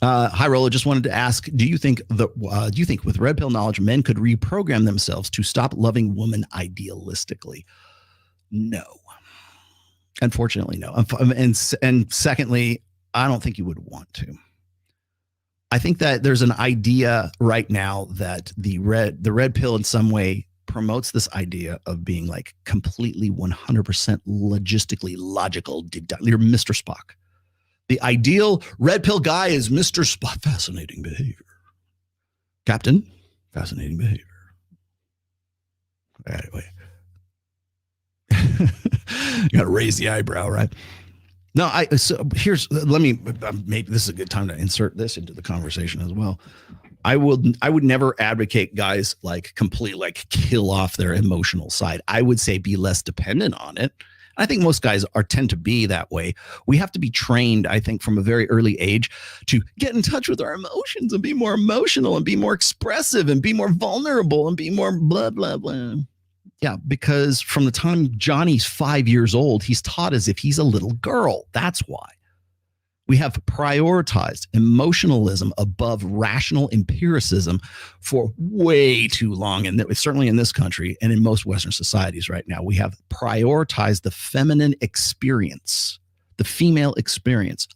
Hi, Rolo. Just wanted to ask: do you think with red pill knowledge, men could reprogram themselves to stop loving women idealistically? No, unfortunately, no. And secondly, I don't think you would want to. I think that there's an idea right now that the red pill in some way promotes this idea of being like completely 100% logistically logical. You're Mr. Spock. The ideal red pill guy is Mr. Spock. Fascinating behavior. Captain, fascinating behavior. Anyway. You got to raise the eyebrow, right? No, maybe this is a good time to insert this into the conversation as well. I would never advocate guys like completely like kill off their emotional side. I would say be less dependent on it. I think most guys tend to be that way. We have to be trained, I think, from a very early age to get in touch with our emotions and be more emotional and be more expressive and be more vulnerable and be more blah, blah, blah. Yeah, because from the time Johnny's 5 years old, he's taught as if he's a little girl. That's why. We have prioritized emotionalism above rational empiricism for way too long. And certainly in this country and in most Western societies right now, we have prioritized the feminine experience, the female experience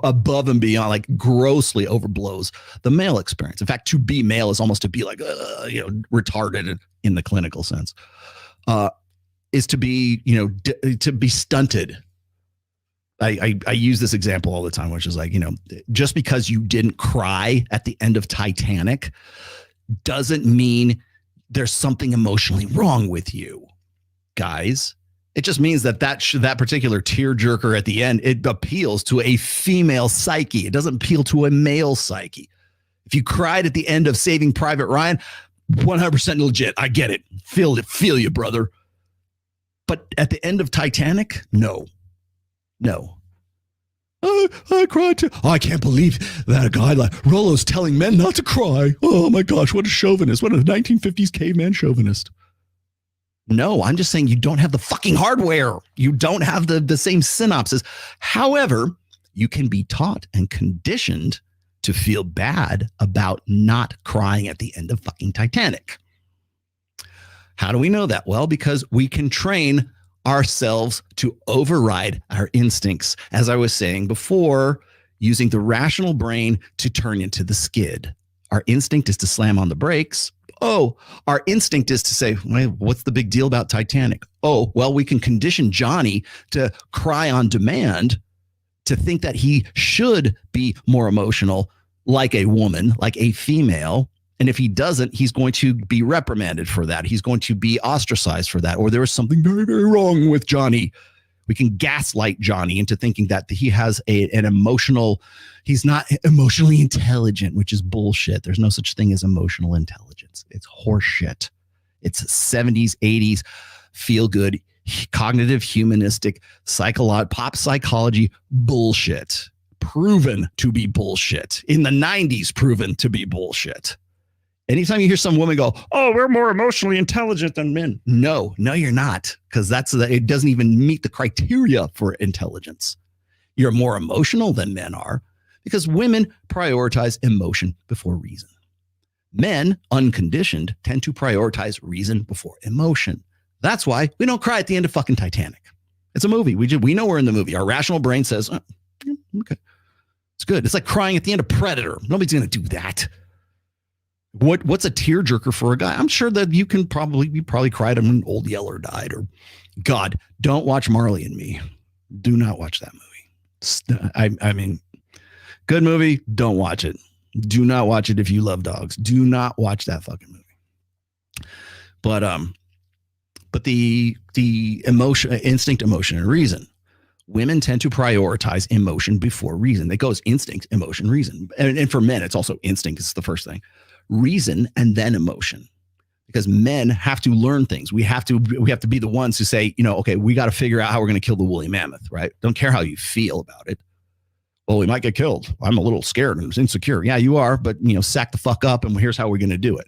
above and beyond, like grossly overblows the male experience. In fact, to be male is almost to be like, retarded in the clinical sense, is to be, to be stunted. I use this example all the time, which is like, just because you didn't cry at the end of Titanic doesn't mean there's something emotionally wrong with you, guys. It just means that particular tearjerker at the end, it appeals to a female psyche. It doesn't appeal to a male psyche. If you cried at the end of Saving Private Ryan, 100% legit. I get it. Feel you, brother. But at the end of Titanic, no. I cried too. Oh, I can't believe that a guy like Rolo's telling men not to cry. Oh my gosh, what a chauvinist. What a 1950s caveman chauvinist. No, I'm just saying you don't have the fucking hardware. You don't have the same synapses. However, you can be taught and conditioned to feel bad about not crying at the end of fucking Titanic. How do we know that? Well, because we can train ourselves to override our instincts, as I was saying before, using the rational brain to turn into the skid. Our instinct is to slam on the brakes. Oh, our instinct is to say, well, what's the big deal about Titanic? Oh, well, we can condition Johnny to cry on demand, to think that he should be more emotional like a woman, like a female. And if he doesn't, he's going to be reprimanded for that. He's going to be ostracized for that. Or there is something very, very wrong with Johnny. We can gaslight Johnny into thinking that he has an emotional, he's not emotionally intelligent, which is bullshit. There's no such thing as emotional intelligence. It's horseshit. It's 70s, 80s, feel good, cognitive, humanistic, pop psychology bullshit. Proven to be bullshit. In the 90s, proven to be bullshit. Anytime you hear some woman go, oh, we're more emotionally intelligent than men. No, you're not. Because it doesn't even meet the criteria for intelligence. You're more emotional than men are because women prioritize emotion before reason. Men, unconditioned, tend to prioritize reason before emotion. That's why we don't cry at the end of fucking Titanic. It's a movie. We know we're in the movie. Our rational brain says, oh, okay, it's good. It's like crying at the end of Predator. Nobody's going to do that. What's a tearjerker for a guy? I'm sure that you probably cried when Old Yeller died, or God, don't watch Marley and Me. Do not watch that movie. I mean, good movie. Don't watch it. Do not watch it if you love dogs. Do not watch that fucking movie. But the emotion, instinct, emotion, and reason. Women tend to prioritize emotion before reason. It goes instinct, emotion, reason. And for men, it's also instinct. It's the first thing. Reason and then emotion, because men have to learn things. We have to be the ones who say, okay, we got to figure out how we're going to kill the woolly mammoth, right? Don't care how you feel about it. Well, we might get killed. I'm a little scared and insecure. Yeah, you are, but sack the fuck up and here's how we're going to do it.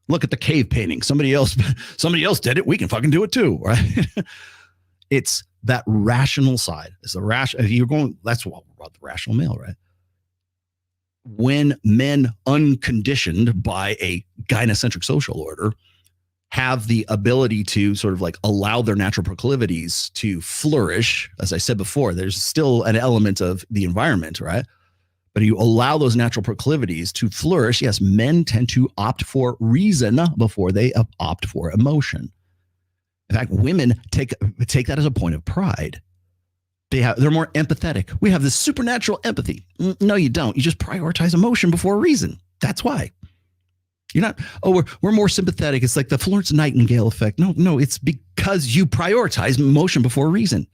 Look at the cave painting. Somebody else did it. We can fucking do it too, right? It's that rational side. It's the rational. That's what about the rational male, right? when men unconditioned by a gynocentric social order have the ability to sort of like allow their natural proclivities to flourish. As I said before, there's still an element of the environment, right? But you allow those natural proclivities to flourish. Yes, men tend to opt for reason before they opt for emotion. In fact, women take that as a point of pride. They're more empathetic. We have this supernatural empathy. No, you don't. You just prioritize emotion before reason. That's why. You're not, we're more sympathetic. It's like the Florence Nightingale effect. No, it's because you prioritize emotion before reason.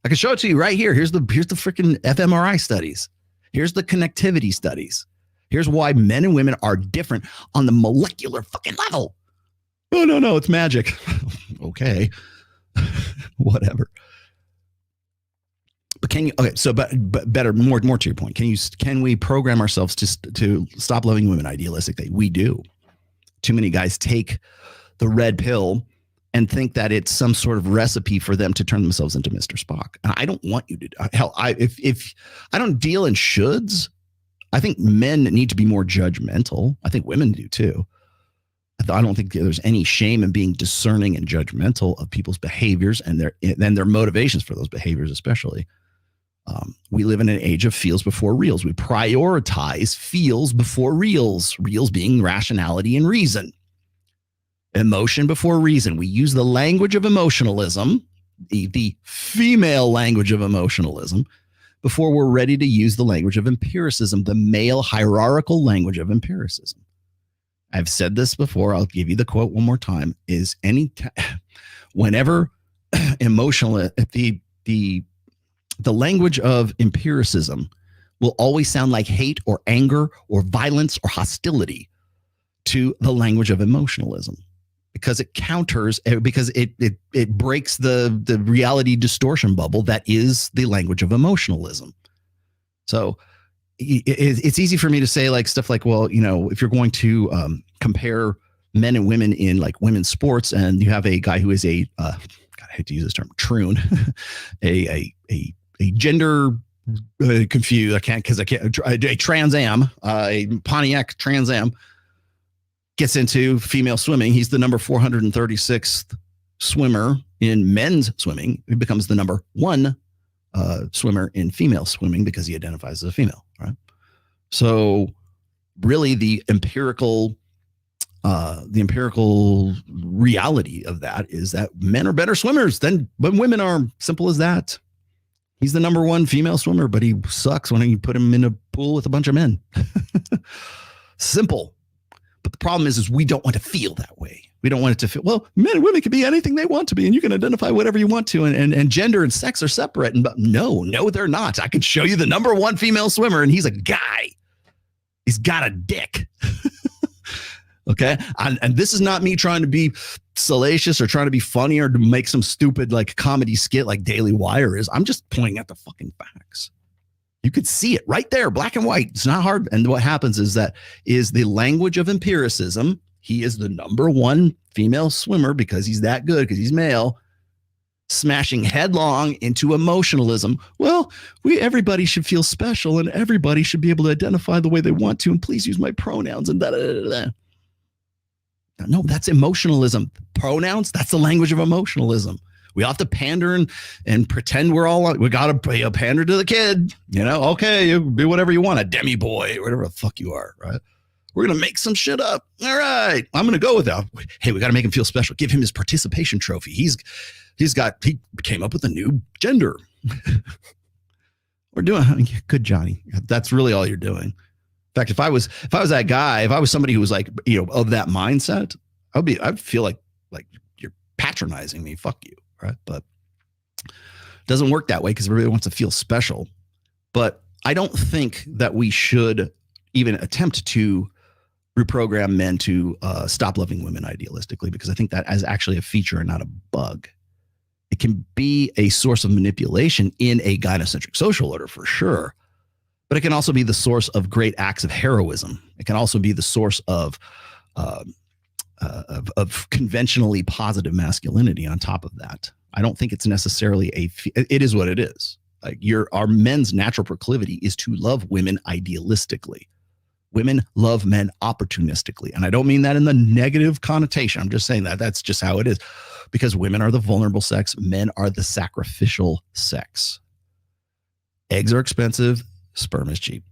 I can show it to you right here. Here's the freaking fMRI studies. Here's the connectivity studies. Here's why men and women are different on the molecular fucking level. Oh, no, it's magic. Okay. Whatever. But but better, more to your point. Can we program ourselves to stop loving women idealistically? We do. Too many guys take the red pill and think that it's some sort of recipe for them to turn themselves into Mr. Spock. And I don't want you to. Hell, if I don't deal in shoulds, I think men need to be more judgmental. I think women do too. I don't think there's any shame in being discerning and judgmental of people's behaviors and their motivations for those behaviors, especially. We live in an age of feels before reals. We prioritize feels before reals, reals being rationality and reason. Emotion before reason. We use the language of emotionalism, the female language of emotionalism, before we're ready to use the language of empiricism, the male hierarchical language of empiricism. I've said this before. I'll give you the quote one more time. Is whenever the language of empiricism will always sound like hate or anger or violence or hostility to the language of emotionalism, because it counters, because it breaks the reality distortion bubble that is the language of emotionalism. So it's easy for me to say like stuff like, well, if you're going to compare men and women in like women's sports, and you have a guy who is I hate to use this term, troon, a gender confused. A Trans Am, a Pontiac Trans Am gets into female swimming. He's the number 436th swimmer in men's swimming. He becomes the number 1 swimmer in female swimming because he identifies as a female, right? So really the empirical reality of that is that men are better swimmers than women are. Simple as that. He's the number 1 female swimmer, but he sucks when you put him in a pool with a bunch of men. Simple. But the problem is we don't want to feel that way. We don't want it to feel, well, men and women can be anything they want to be, and you can identify whatever you want to, and gender and sex are separate. But no, they're not. I could show you the number 1 female swimmer, and he's a guy. He's got a dick. Okay. And this is not me trying to be salacious or trying to be funny or to make some stupid like comedy skit like Daily Wire is. I'm just pointing at the fucking facts. You could see it right there, black and white. It's not hard. And what happens is the language of empiricism. He is the number 1 female swimmer because he's that good, because he's male, smashing headlong into emotionalism. Well, everybody should feel special, and everybody should be able to identify the way they want to, and please use my pronouns and da da da da. No, that's emotionalism. Pronouns, that's the language of emotionalism. We have to pander and pretend we got to pander to the kid. Okay, you be whatever you want, a demi boy, or whatever the fuck you are, right? We're going to make some shit up. All right, I'm going to go with that. Hey, we got to make him feel special. Give him his participation trophy. He came up with a new gender. We're doing good, Johnny. That's really all you're doing. In fact, if I was that guy, if I was somebody who was like, of that mindset, I'd feel like you're patronizing me. Fuck you. Right. But it doesn't work that way because everybody wants to feel special. But I don't think that we should even attempt to reprogram men to stop loving women idealistically, because I think that is actually a feature and not a bug. It can be a source of manipulation in a gynocentric social order for sure. But it can also be the source of great acts of heroism. It can also be the source of conventionally positive masculinity on top of that. I don't think it's necessarily it is what it is. Like our men's natural proclivity is to love women idealistically. Women love men opportunistically. And I don't mean that in the negative connotation. I'm just saying that that's just how it is. Because women are the vulnerable sex, men are the sacrificial sex. Eggs are expensive, sperm is cheap.